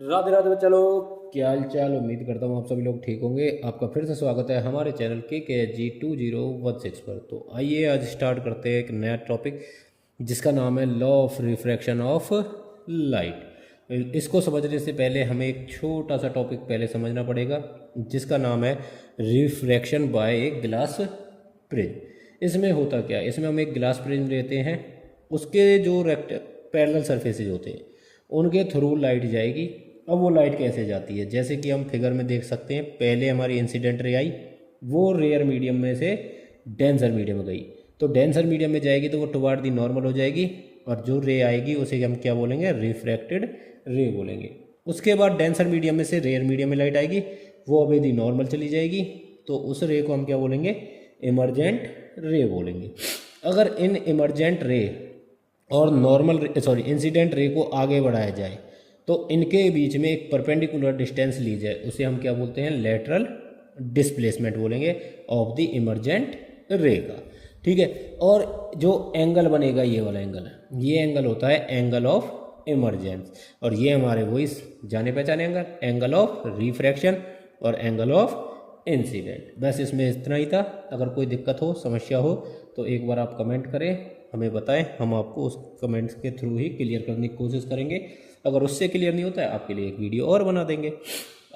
राधे राधे बच्चा लोग, क्या हाल चाल। उम्मीद करता हूँ आप सभी लोग ठीक होंगे। आपका फिर से स्वागत है हमारे चैनल KKG2016 पर। तो आइए आज स्टार्ट करते हैं एक नया टॉपिक जिसका नाम है law of refraction of light. इसको समझने से पहले हमें एक छोटा सा टॉपिक पहले समझना पड़ेगा जिसका नाम है refraction by a glass prism. इसमें होता क्या है, इसमें हम एक ग्लास प्रिज्म लेते हैं, उसके जो पैरेलल सरफेसेज होते हैं उनके थ्रू लाइट जाएगी। अब वो लाइट कैसे जाती है, जैसे कि हम फिगर में देख सकते हैं। पहले हमारी इंसिडेंट रे आई, वो रेयर मीडियम में से डेंसर मीडियम में गई, तो डेंसर मीडियम में जाएगी तो वो टुवार्ड दी नॉर्मल हो जाएगी, और जो रे आएगी उसे हम क्या बोलेंगे, रिफ्रैक्टेड रे बोलेंगे। उसके बाद डेंसर मीडियम में से रेयर मीडियम में लाइट आएगी, वो अभी दी नॉर्मल चली जाएगी, तो उस रे को हम क्या बोलेंगे, इमरजेंट रे बोलेंगे। अगर इन इमरजेंट रे और नॉर्मल इंसिडेंट रे को आगे बढ़ाया जाए तो इनके बीच में एक परपेंडिकुलर डिस्टेंस ली जाए, उसे हम क्या बोलते हैं, लेटरल डिस्प्लेसमेंट बोलेंगे ऑफ द इमरजेंट रे का। ठीक है, और जो एंगल बनेगा, ये वाला एंगल, ये एंगल होता है एंगल ऑफ इमरजेंस, और ये हमारे वो इस जाने पहचाने एंगल ऑफ रिफ्रैक्शन और एंगल ऑफ इंसिडेंट। बस इसमें इतना ही था। अगर कोई दिक्कत हो, समस्या हो, तो एक बार आप कमेंट करें, हमें बताएं, हम आपको उस कमेंट्स के थ्रू ही क्लियर करने की कोशिश करेंगे। अगर उससे क्लियर नहीं होता है, आपके लिए एक वीडियो और बना देंगे।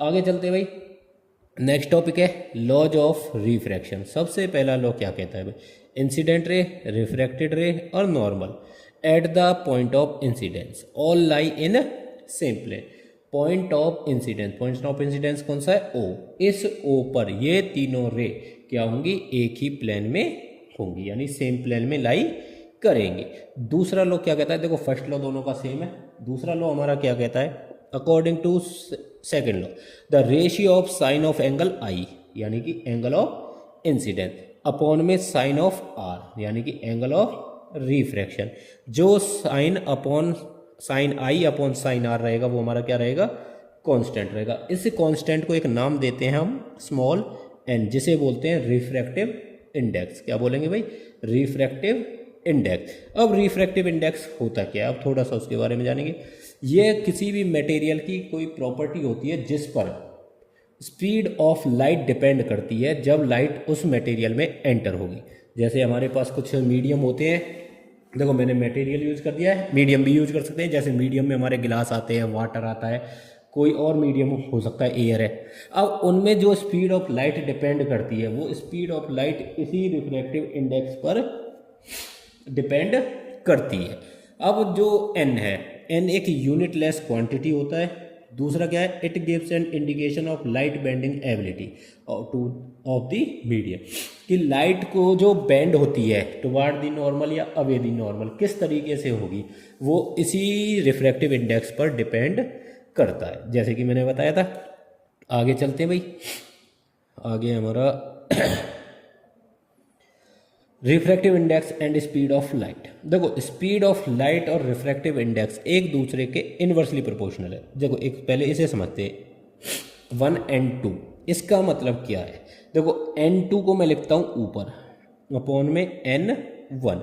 आगे चलते भाई, नेक्स्ट टॉपिक है लॉज ऑफ रिफ्रैक्शन। सबसे पहला लॉ क्या कहता है भाई, इंसिडेंट रे, रिफ्रैक्टेड रे और normal at the point of incidence all lie in same plane. Point of incidence कौन सा है, ओ। इस ओ पर ये तीनों रे क्या होंगी, एक ही प्लेन में होंगी, यानी सेम प्लेन में लाई करेंगे। दूसरा लॉ क्या कहता है, देखो फर्स्ट लॉ दोनों का सेम है। दूसरा लॉ हमारा क्या कहता है, according to second law, the ratio of sine of angle i, यानी कि एंगल ऑफ इंसिडेंस, अपॉन में साइन ऑफ आर, यानी कि एंगल ऑफ रिफ्रैक्शन। जो sine i upon sine r रहेगा वो हमारा क्या रहेगा, कांस्टेंट रहेगा। इस कांस्टेंट को एक नाम देते हैं हम स्मॉल एन, जिसे बोलते हैं रिफ्रैक्टिव इंडेक्स। क्या बोलेंगे भाई, रिफ्रैक्टिव इंडेक्स। अब रिफ्रैक्टिव इंडेक्स होता क्या है, अब थोड़ा सा उसके बारे में जानेंगे। यह किसी भी मटेरियल की कोई प्रॉपर्टी होती है जिस पर स्पीड ऑफ लाइट डिपेंड करती है जब लाइट उस मटेरियल में एंटर होगी। जैसे हमारे पास कुछ मीडियम होते हैं, देखो मैंने मटेरियल यूज कर दिया है, मीडियम भी यूज कर सकते हैं। जैसे मीडियम में हमारे गिलास आते हैं, वाटर आता है, कोई और मीडियम हो सकता है, एयर है। अब उनमें जो स्पीड ऑफ लाइट डिपेंड करती है, वो स्पीड ऑफ लाइट इसी रिफ्रैक्टिव इंडेक्स पर डिपेंड करती है। अब जो एन है, एन एक यूनिटलेस क्वांटिटी होता है। दूसरा क्या है, it gives an indication of light bending ability of the medium, कि लाइट को जो बेंड होती है टुवार्ड द नॉर्मल या अवे द नॉर्मल किस तरीके से होगी, वो इसी रिफ्रैक्टिव इंडेक्स पर डिपेंड करता है, जैसे कि मैंने बताया था। आगे चलते हैं भाई, आगे हमारा refractive index and speed of light. देखो स्पीड ऑफ लाइट और रिफ्रैक्टिव इंडेक्स एक दूसरे के इनवर्सली प्रोपोर्शनल है। देखो एक पहले इसे समझते हैं, 1 and 2। इसका मतलब क्या है, देखो n2 को मैं लिखता हूँ ऊपर, अपॉन में n1।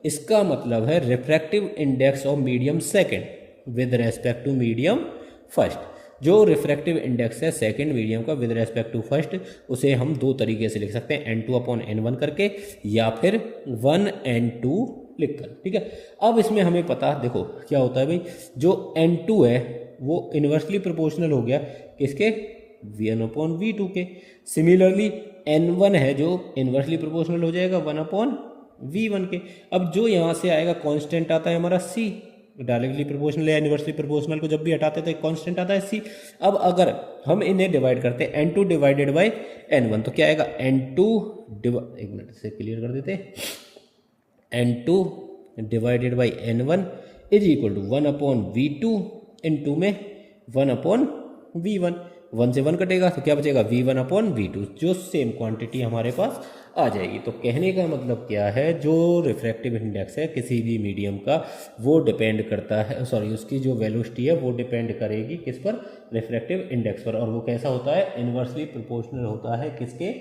इसका मतलब है refractive index of medium second with respect to medium first. जो रिफ्रैक्टिव इंडेक्स है सेकंड मीडियम का विद रेस्पेक्ट टू फर्स्ट, उसे हम दो तरीके से लिख सकते हैं, n2 अपॉन n1 करके, या फिर 1 and 2 लिखकर। ठीक है, अब इसमें हमें पता, देखो क्या होता है भाई, जो n2 है वो इनवर्सली प्रोपोर्शनल हो गया किसके, v1 अपॉन v2 के। सिमिलरली n1 है जो इनवर्सली प्रोपोर्शनल हो जाएगा 1 अपॉन v1 के। अब जो यहाँ से आएगा कांस्टेंट आता है हमारा c, डायरेक्टली प्रोपोर्शनल या इनवर्सली प्रोपोर्शनल को जब भी हटाते हैं तो एक कांस्टेंट आता है c। अब अगर हम इन्हें डिवाइड करते हैं n2 डिवाइडेड बाय n1, तो क्या आएगा, n2 एक मिनट से क्लियर कर देते हैं, n2 divided by n1 is equal to 1 upon v2 into में 1 अपॉन v1। 1 से 1 कटेगा तो क्या बचेगा, v1 अपॉन v2, जो सेम क्वांटिटी हमारे पास आ जाएगी। तो कहने का मतलब क्या है, जो रिफ्रैक्टिव इंडेक्स है किसी भी मीडियम का, वो डिपेंड करता है, उसकी जो वेलोसिटी है वो डिपेंड करेगी किस पर, रिफ्रैक्टिव इंडेक्स पर। और वो कैसा होता है, इनवर्सली प्रोपोर्शनल होता है किसके,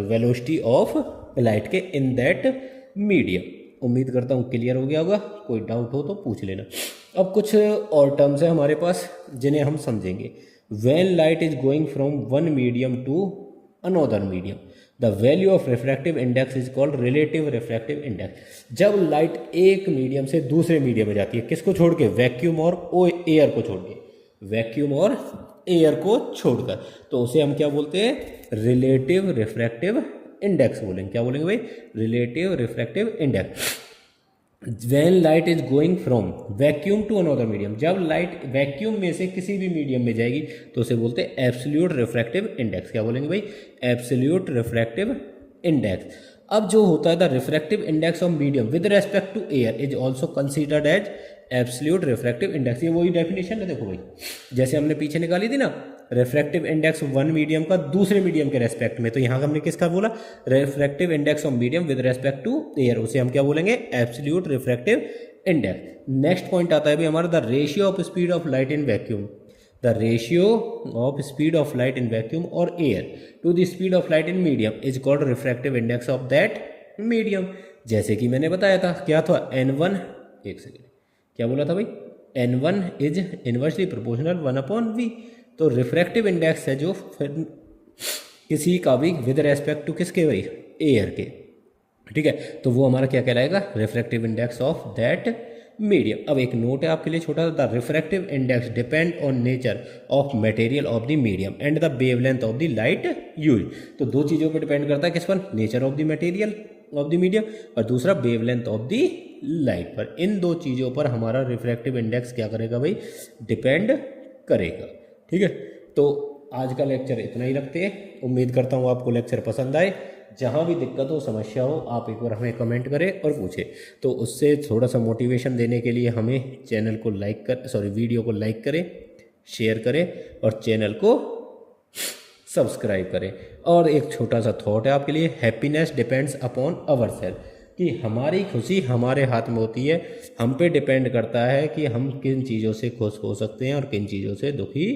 वेलोसिटी ऑफ लाइट के इन दैट मीडियम। उम्मीद करता हूँ क्लियर हो गया होगा, कोई डाउट हो तो पूछ लेना। अब कुछ और टर्म्स है हमारे पास जिन्हें हम समझेंगे। When light is going from one medium to another medium the value of refractive index is called relative refractive index. जब लाइट एक मीडियम से दूसरे मीडियम में जाती है, किसको छोड़ के, वैक्यूम और एयर को छोड़ के, वैक्यूम और एयर को छोड़कर, तो उसे हम क्या बोलते हैं, रिलेटिव रिफ्रैक्टिव इंडेक्स बोलेंगे। क्या बोलेंगे भाई, relative refractive index. When light is going from vacuum to another medium, जब लाइट वैक्यूम में से किसी भी मीडियम में जाएगी तो उसे बोलते हैं एब्सोल्यूट रिफ्रैक्टिव इंडेक्स। क्या बोलेंगे भाई, एब्सोल्यूट रिफ्रैक्टिव इंडेक्स। अब जो होता है the refractive index of medium with respect to air is also considered as absolute refractive index. ये वही डेफिनेशन है, देखो भाई, जैसे हमने पीछे निकाली थी ना, रिफ्रैक्टिव इंडेक्स वन मीडियम का दूसरे मीडियम के रेस्पेक्ट में, तो यहाँ हमने किसका बोला, refractive index of medium with respect to air, उसे हम क्या बोलेंगे, absolute refractive index. Next point आता है भी हमारा the ratio of speed of light in vacuum, the ratio of speed of light in vacuum और air to the speed of light in medium is called refractive index of that medium. जैसे कि मैंने बताया था, क्या था, N1, एक second, क्या बोला था भाई, N1 is inversely proportional 1/V। तो रिफ्रैक्टिव इंडेक्स है जो फिर किसी का भी विद रेस्पेक्ट टू किसके भाई, एयर के, ठीक है, तो वो हमारा क्या कहलाएगा, refractive index of that medium. अब एक नोट है आपके लिए छोटा सा, the refractive index depend on nature of material of the medium and the wavelength of the light use. तो दो चीज़ों पर डिपेंड करता है, किस पर, nature of the material of the medium और दूसरा वेवलेंथ ऑफ द लाइट पर। इन दो चीज़ों पर हमारा रिफ्रैक्टिव इंडेक्स क्या करेगा भाई, डिपेंड करेगा, ठीक है। तो आज का लेक्चर इतना ही रखते हैं, उम्मीद करता हूँ आपको लेक्चर पसंद आए। जहाँ भी दिक्कत हो, समस्या हो, आप एक बार हमें कमेंट करें और पूछें, तो उससे थोड़ा सा मोटिवेशन देने के लिए हमें चैनल को वीडियो को लाइक करें, शेयर करें और चैनल को सब्सक्राइब करें। और एक छोटा सा थॉट है आपके लिए, happiness depends upon our self, कि हमारी खुशी हमारे हाथ में होती है, हम पे डिपेंड करता है कि हम किन चीज़ों से खुश हो सकते हैं और किन चीज़ों से दुखी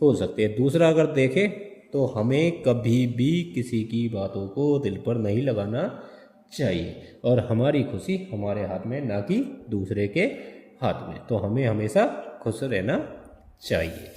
हो सकते हैं। दूसरा अगर देखें तो हमें कभी भी किसी की बातों को दिल पर नहीं लगाना चाहिए और हमारी खुशी हमारे हाथ में, ना कि दूसरे के हाथ में। तो हमें हमेशा खुश रहना चाहिए।